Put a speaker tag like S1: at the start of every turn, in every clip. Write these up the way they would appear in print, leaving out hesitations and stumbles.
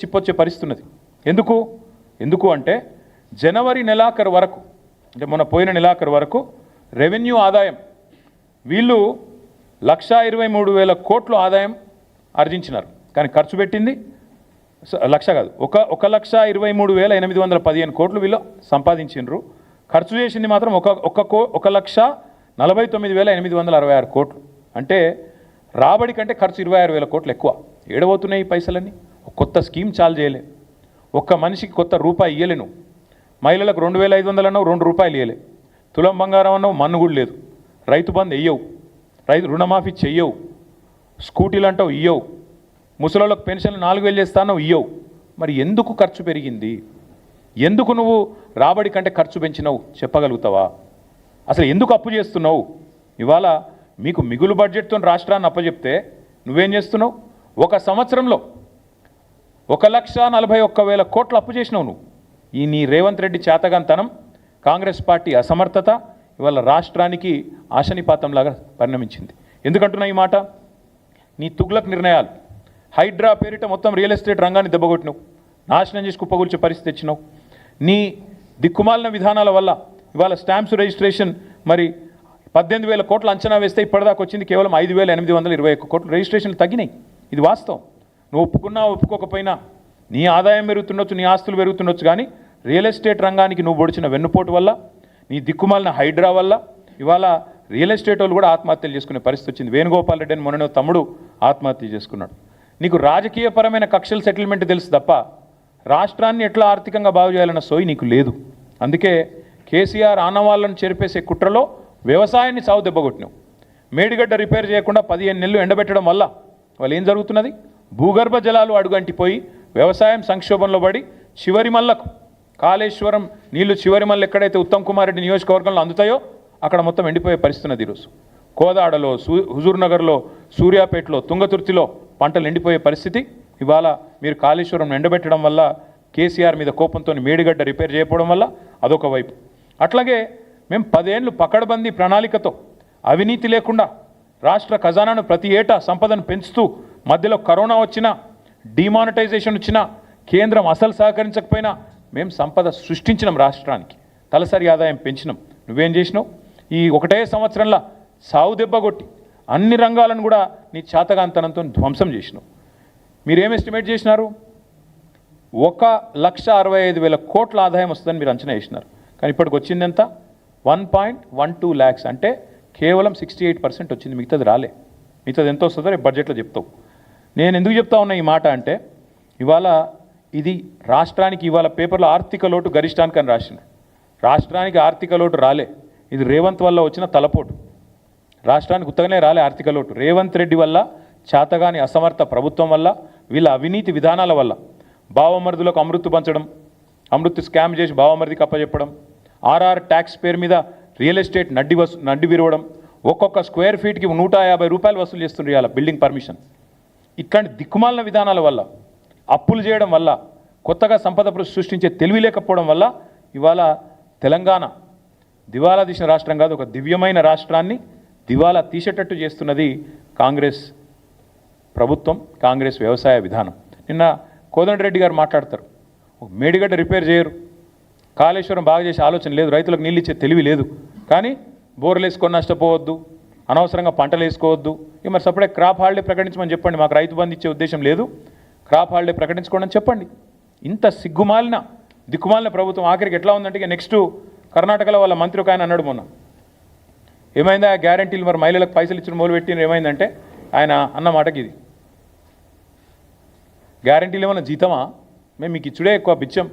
S1: చిప్పొచ్చే పరిస్థితి ఉన్నది. ఎందుకు అంటే జనవరి నెలాఖరు వరకు, అంటే మొన్న పోయిన నెలాఖరు వరకు రెవెన్యూ ఆదాయం వీళ్ళు 1,23,000 కోట్లు ఆదాయం ఆర్జించినారు. కానీ ఖర్చు పెట్టింది లక్ష కాదు, 1,23,815 కోట్లు వీళ్ళు సంపాదించినారు. ఖర్చు చేసింది మాత్రం 1,49,866 కోట్లు. అంటే రాబడి కంటే ఖర్చు 26,000 కోట్లు ఎక్కువ. ఏడబోతున్నాయి ఈ పైసలన్నీ? కొత్త స్కీమ్ చాలు చేయలే, ఒక్క మనిషికి కొత్త రూపాయి ఇయ్యలేను. మహిళలకు 2,500 అన్నావు, 2 రూపాయలు ఇయ్యలే. తులం బంగారం అన్నావు, మన్ను కూడా లేదు. రైతు బంధు వెయ్యవు, రైతు రుణమాఫీ చెయ్యవు, స్కూటీలు అంటావు ఇయ్యవు, ముసలోళ్ళకు పెన్షన్లు 4,000 చేస్తానో ఇయ్యవు. మరి ఎందుకు ఖర్చు పెరిగింది? ఎందుకు నువ్వు రాబడి కంటే ఖర్చు పెంచినావు చెప్పగలుగుతావా? అసలు ఎందుకు అప్పు చేస్తున్నావు? ఇవాళ మీకు మిగులు బడ్జెట్తో రాష్ట్రాన్ని అప్పచెప్తే నువ్వేం చేస్తున్నావు? ఒక సంవత్సరంలో 1,41,000 కోట్లు అప్పు చేసినావు నువ్వు. ఈ నీ రేవంత్ రెడ్డి చేతగాంతనం, కాంగ్రెస్ పార్టీ అసమర్థత ఇవాళ రాష్ట్రానికి ఆశనిపాతంలాగా పరిణమించింది. ఎందుకంటున్నా ఈ మాట? నీ తుగ్లక్ నిర్ణయాలు, హైడ్రా పేరిట మొత్తం రియల్ ఎస్టేట్ రంగాన్ని దెబ్బకొట్టినావు, నాశనం చేసి కుప్పగూల్చే పరిస్థితి తెచ్చినావు. నీ దిక్కుమాలిన విధానాల వల్ల ఇవాళ స్టాంప్స్ రిజిస్ట్రేషన్ మరి 18,000 కోట్లు అంచనా వేస్తే ఇప్పటిదాకా వచ్చింది కేవలం 5,821 కోట్లు రిజిస్ట్రేషన్లు తగ్గినాయి. ఇది వాస్తవం. నువ్వు ఒప్పుకున్నా ఒప్పుకోకపోయినా నీ ఆదాయం పెరుగుతుండొచ్చు, నీ ఆస్తులు పెరుగుతుండొచ్చు, కానీ రియల్ ఎస్టేట్ రంగానికి నువ్వు పొడిచిన వెన్నుపోటు వల్ల, నీ దిక్కుమాలిన హైడ్రా వల్ల ఇవాళ రియల్ ఎస్టేట్ వాళ్ళు కూడా ఆత్మహత్యలు చేసుకునే పరిస్థితి వచ్చింది. వేణుగోపాల్ రెడ్డి అని మొన్న తమ్ముడు ఆత్మహత్య చేసుకున్నాడు. నీకు రాజకీయపరమైన కక్షల సెటిల్మెంట్ తెలుసు తప్ప రాష్ట్రాన్ని ఎట్లా ఆర్థికంగా బాగు చేయాలన్న సోయి నీకు లేదు. అందుకే కేసీఆర్ ఆనవాళ్ళను చెరిపేసే కుట్రలో వ్యవసాయాన్ని సాగు దెబ్బకొట్టినావు. మేడిగడ్డ రిపేర్ చేయకుండా 15 నెలలు ఎండబెట్టడం వల్ల వాళ్ళు ఏం జరుగుతున్నది? భూగర్భ జలాలు అడుగంటిపోయి వ్యవసాయం సంక్షోభంలో పడి చివరి మల్లకు కాళేశ్వరం నీళ్లు చివరి మల్ల ఎక్కడైతే ఉత్తమ్ కుమార్ రెడ్డి నియోజకవర్గంలో అందుతాయో అక్కడ మొత్తం ఎండిపోయే పరిస్థితి ఉన్నది. ఈరోజు కోదాడలో, హుజూర్నగర్లో, సూర్యాపేటలో, తుంగతుర్తిలో పంటలు ఎండిపోయే పరిస్థితి. ఇవాళ మీరు కాళేశ్వరం ఎండబెట్టడం వల్ల, కేసీఆర్ మీద కోపంతో మేడిగడ్డ రిపేర్ చేయకపోవడం వల్ల అదొక వైపు. అట్లాగే మేము 10 ఏళ్ళు పకడ్బందీ ప్రణాళికతో అవినీతి లేకుండా రాష్ట్ర ఖజానాను ప్రతి ఏటా సంపదను పెంచుతూ మధ్యలో కరోనా వచ్చినా, డిమానిటైజేషన్ వచ్చినా, కేంద్రం అసలు సహకరించకపోయినా మేము సంపద సృష్టించినాం, రాష్ట్రానికి తలసరి ఆదాయం పెంచినాం. నువ్వేం చేసినావు? ఈ ఒకటే సంవత్సరంలో సావు దెబ్బ కొట్టి అన్ని రంగాలను కూడా నీ చేతగాంతనంతో ధ్వంసం చేసినావు. మీరేం ఎస్టిమేట్ చేసినారు? 1,65,000 కోట్ల ఆదాయం వస్తుందని మీరు అంచనా వేసినారు. కానీ ఇప్పటికి వచ్చింది ఎంత? 1.12 lakhs, అంటే కేవలం 68% వచ్చింది. మిగతాది రాలే. మిగతాది ఎంత వస్తుందో రేపు బడ్జెట్లో చెప్తావు. నేను ఎందుకు చెప్తా ఉన్నా ఈ మాట అంటే, ఇవాళ ఇది రాష్ట్రానికి ఇవాళ పేపర్లో ఆర్థిక లోటు గరిష్టానికి అని రాసింది. రాష్ట్రానికి ఆర్థిక లోటు రాలే, ఇది రేవంత్ వల్ల వచ్చిన తలపోటు. రాష్ట్రానికి ఉత్తగానే రాలే ఆర్థిక లోటు. రేవంత్ రెడ్డి వల్ల, చేతగాని అసమర్థ ప్రభుత్వం వల్ల, వీళ్ళ అవినీతి విధానాల వల్ల, బావమరుదులకు అమృత్ పంచడం, అమృత్ స్కామ్ చేసి బావమరిదికి అప్పచెప్పడం, ఆర్ఆర్ ట్యాక్స్ పేరు మీద రియల్ ఎస్టేట్ నడ్డి విరవడం, ఒక్కొక్క స్క్వేర్ ఫీట్కి 150 రూపాయలు వసూలు చేస్తుండ్రు ఇవాళ బిల్డింగ్ పర్మిషన్. ఇట్లాంటి దిక్కుమాలిన విధానాల వల్ల, అప్పులు చేయడం వల్ల, కొత్తగా సంపద సృష్టించే తెలివి లేకపోవడం వల్ల ఇవాళ తెలంగాణ దివాలా తీసిన రాష్ట్రం కాదు, ఒక దివ్యమైన రాష్ట్రాన్ని దివాలా తీసేటట్టు చేస్తున్నది కాంగ్రెస్ ప్రభుత్వం, కాంగ్రెస్ వ్యవసాయ విధానం. నిన్న కోదండరెడ్డి గారు మాట్లాడతారు, మేడిగడ్డ రిపేర్ చేయరు, కాళేశ్వరం బాగా చేసే ఆలోచన లేదు, రైతులకు నీళ్ళు ఇచ్చే తెలివి లేదు, కానీ బోర్లు వేసుకొని నష్టపోవద్దు, అనవసరంగా పంటలు వేసుకోవద్దు. ఇక మరి సపడే క్రాప్ హాలిడే ప్రకటించమని చెప్పండి. మాకు రైతు బంధు ఇచ్చే ఉద్దేశం లేదు, క్రాప్ హాలిడే ప్రకటించుకోండి అని చెప్పండి. ఇంత సిగ్గుమాలిన దిక్కుమాలిన ప్రభుత్వం ఆఖరికి ఎట్లా ఉందంటే, ఇక నెక్స్ట్ కర్ణాటకలో వాళ్ళ మంత్రి ఒక ఆయన అన్నాడు మొన్న, ఏమైందా గ్యారంటీలు మరి మహిళలకు పైసలు ఇచ్చిన మొదలు పెట్టిన ఏమైందంటే, ఆయన అన్న మాటకి ఇది గ్యారంటీలు ఏమన్నా జీతమా, మేము మీకు ఇచ్చుడే ఎక్కువ బిచ్చం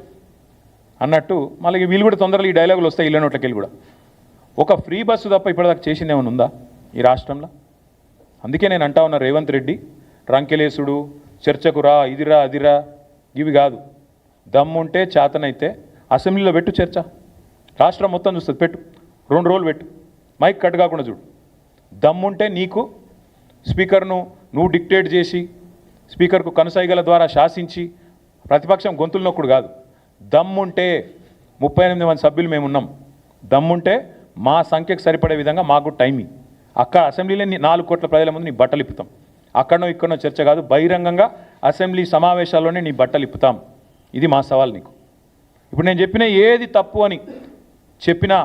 S1: అన్నట్టు. మళ్ళీ వీళ్ళు కూడా తొందరలో ఈ డైలాగులు వస్తాయి ఇళ్ళ నోట్లకి వెళ్ళి కూడా. ఒక ఫ్రీ బస్సు తప్ప ఇప్పటిదాకా చేసింది ఏమైనా ఉందా ఈ రాష్ట్రంలో? అందుకే నేను అంటా ఉన్నా, రేవంత్ రెడ్డి రంకెలేసుడు, చర్చకు రా, ఇదిరా అదిరా, ఇవి కాదు. దమ్ముంటే చేతనైతే అసెంబ్లీలో పెట్టు చర్చ, రాష్ట్రం మొత్తం చూస్తుంది, పెట్టు, 2 రోజులు పెట్టు, మైక్ కట్ కాకుండా చూడు. దమ్ముంటే నీకు స్పీకర్ను నువ్వు డిక్టేట్ చేసి, స్పీకర్కు కనుసైగల ద్వారా శాసించి ప్రతిపక్షం గొంతులు నొక్కుడు కాదు. దమ్ముంటే 38 మంది సభ్యులు మేమున్నాం, దమ్ముంటే మా సంఖ్యకు సరిపడే విధంగా మాకు టైమింగ్ అక్కడ అసెంబ్లీలో 4 కోట్ల ప్రజల ముందు నీ బట్టలు ఇప్పుతాం. అక్కడనో ఇక్కడనో చర్చ కాదు, బహిరంగంగా అసెంబ్లీ సమావేశాల్లోనే నీ బట్టలు ఇప్పుతాం. ఇది మా సవాల్ నీకు. ఇప్పుడు నేను చెప్పిన ఏది తప్పు అని చెప్పినా